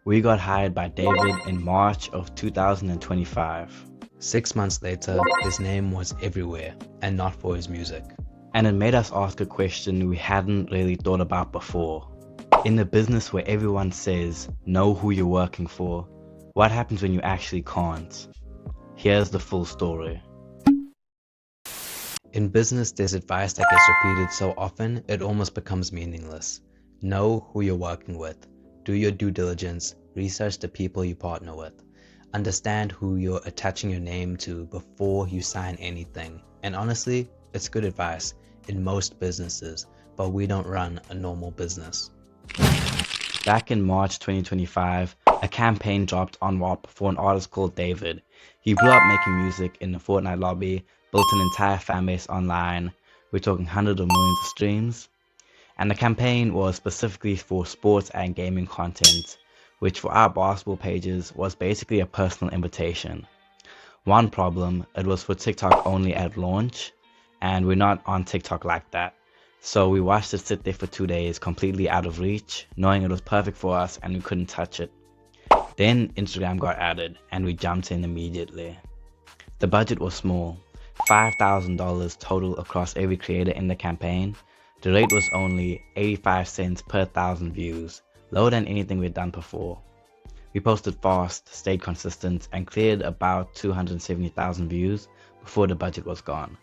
We got hired by David in March of 2025. 6 months later, his name was everywhere, and not for his music. And it made us ask a question we hadn't really thought about before. In a business where everyone says, know who you're working for, what happens when you actually can't? Here's the full story. In business, there's advice that gets repeated so often, it almost becomes meaningless. Know who you're working with. Do your due diligence. Research the people you partner with. Understand who you're attaching your name to before you sign anything. And honestly, it's good advice in most businesses, but we don't run a normal business. Back in March 2025, a campaign dropped on WAP for an artist called David. He blew up making music in the Fortnite lobby, built an entire fanbase online. We're talking hundreds of millions of streams. And the campaign was specifically for sports and gaming content, which for our basketball pages was basically a personal invitation. One problem, it was for TikTok only at launch, and we're not on TikTok like that. So we watched it sit there for 2 days completely out of reach, knowing it was perfect for us and we couldn't touch it. Then Instagram got added and we jumped in immediately. The budget was small, $5,000 total across every creator in the campaign. The rate was only 85 cents per 1,000 views, lower than anything we'd done before. We posted fast, stayed consistent, and cleared about 270,000 views before the budget was gone.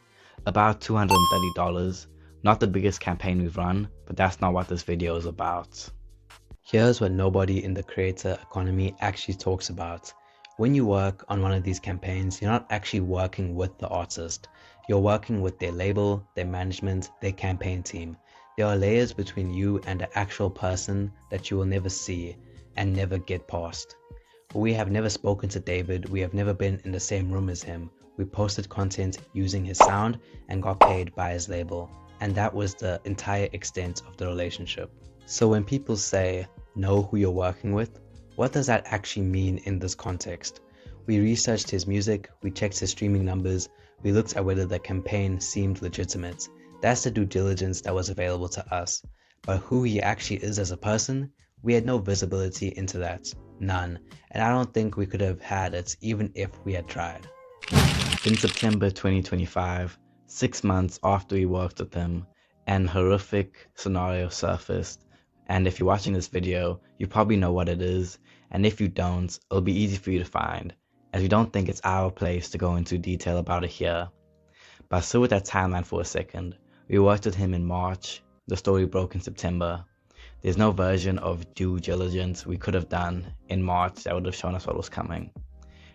About $230, not the biggest campaign we've run, but that's not what this video is about. Here's what nobody in the creator economy actually talks about. When you work on one of these campaigns, you're not actually working with the artist. You're working with their label, their management, their campaign team. There are layers between you and the actual person that you will never see and never get past. We have never spoken to David. We have never been in the same room as him. We posted content using his sound and got paid by his label. And that was the entire extent of the relationship. So when people say, know who you're working with, what does that actually mean in this context? We researched his music, we checked his streaming numbers, we looked at whether the campaign seemed legitimate. That's the due diligence that was available to us. But who he actually is as a person, we had no visibility into that. None. And I don't think we could have had it even if we had tried. In September 2025, 6 months after we worked with him, an horrific scenario surfaced. And if you're watching this video, you probably know what it is. And if you don't, it'll be easy for you to find, as we don't think it's our place to go into detail about it here. But still with that timeline for a second, we worked with him in March, the story broke in September. There's no version of due diligence we could have done in March that would have shown us what was coming.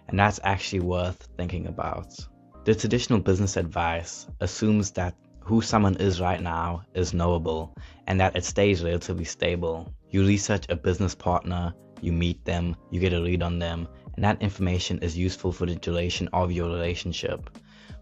And that's actually worth thinking about. The traditional business advice assumes that who someone is right now is knowable and that it stays relatively stable. You research a business partner, you meet them, you get a read on them, and that information is useful for the duration of your relationship.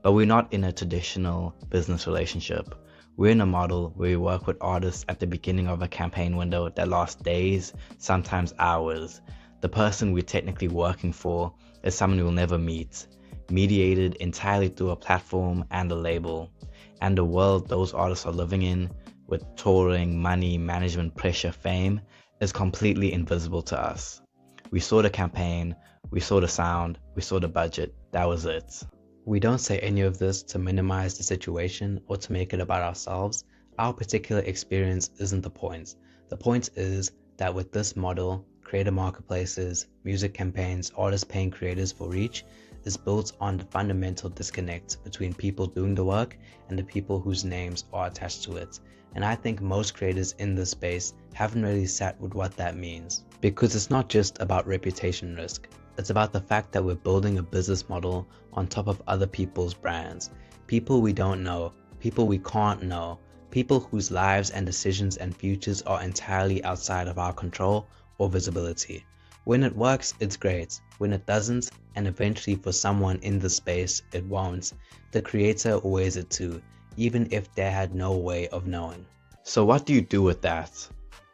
But we're not in a traditional business relationship. We're in a model where we work with artists at the beginning of a campaign window that lasts days, sometimes hours. The person we're technically working for is someone we'll never meet, mediated entirely through a platform and a label. And the world those artists are living in, with touring, money, management, pressure, fame, is completely invisible to us. We saw the campaign, we saw the sound, we saw the budget, that was it. We don't say any of this to minimize the situation or to make it about ourselves. Our particular experience isn't the point. The point is that with this model, creator marketplaces, music campaigns, artists paying creators for reach, is built on the fundamental disconnect between people doing the work and the people whose names are attached to it. And I think most creators in this space haven't really sat with what that means. Because it's not just about reputation risk. It's about the fact that we're building a business model on top of other people's brands. People we don't know, people we can't know, people whose lives and decisions and futures are entirely outside of our control or visibility. When it works, it's great. When it doesn't, and eventually for someone in the space, it won't, the creator weighs it too, even if they had no way of knowing. So what do you do with that?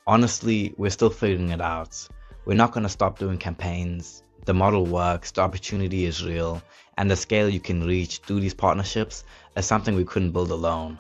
Honestly, we're still figuring it out. We're not going to stop doing campaigns. The model works, the opportunity is real, and the scale you can reach through these partnerships is something we couldn't build alone.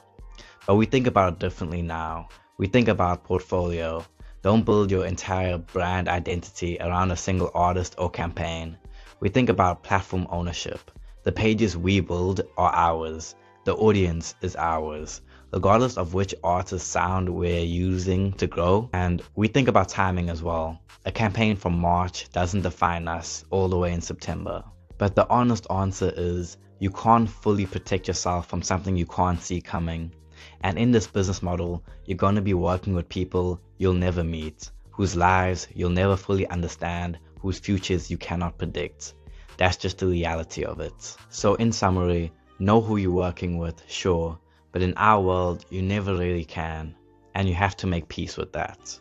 But we think about it differently now. We think about portfolio. Don't build your entire brand identity around a single artist or campaign. We think about platform ownership. The pages we build are ours. The audience is ours, regardless of which artist sound we're using to grow. And we think about timing as well. A campaign from March doesn't define us all the way in September. But the honest answer is you can't fully protect yourself from something you can't see coming. And in this business model, you're going to be working with people you'll never meet, whose lives you'll never fully understand, whose futures you cannot predict. That's just the reality of it. So in summary, know who you're working with, sure, but in our world, you never really can, and you have to make peace with that.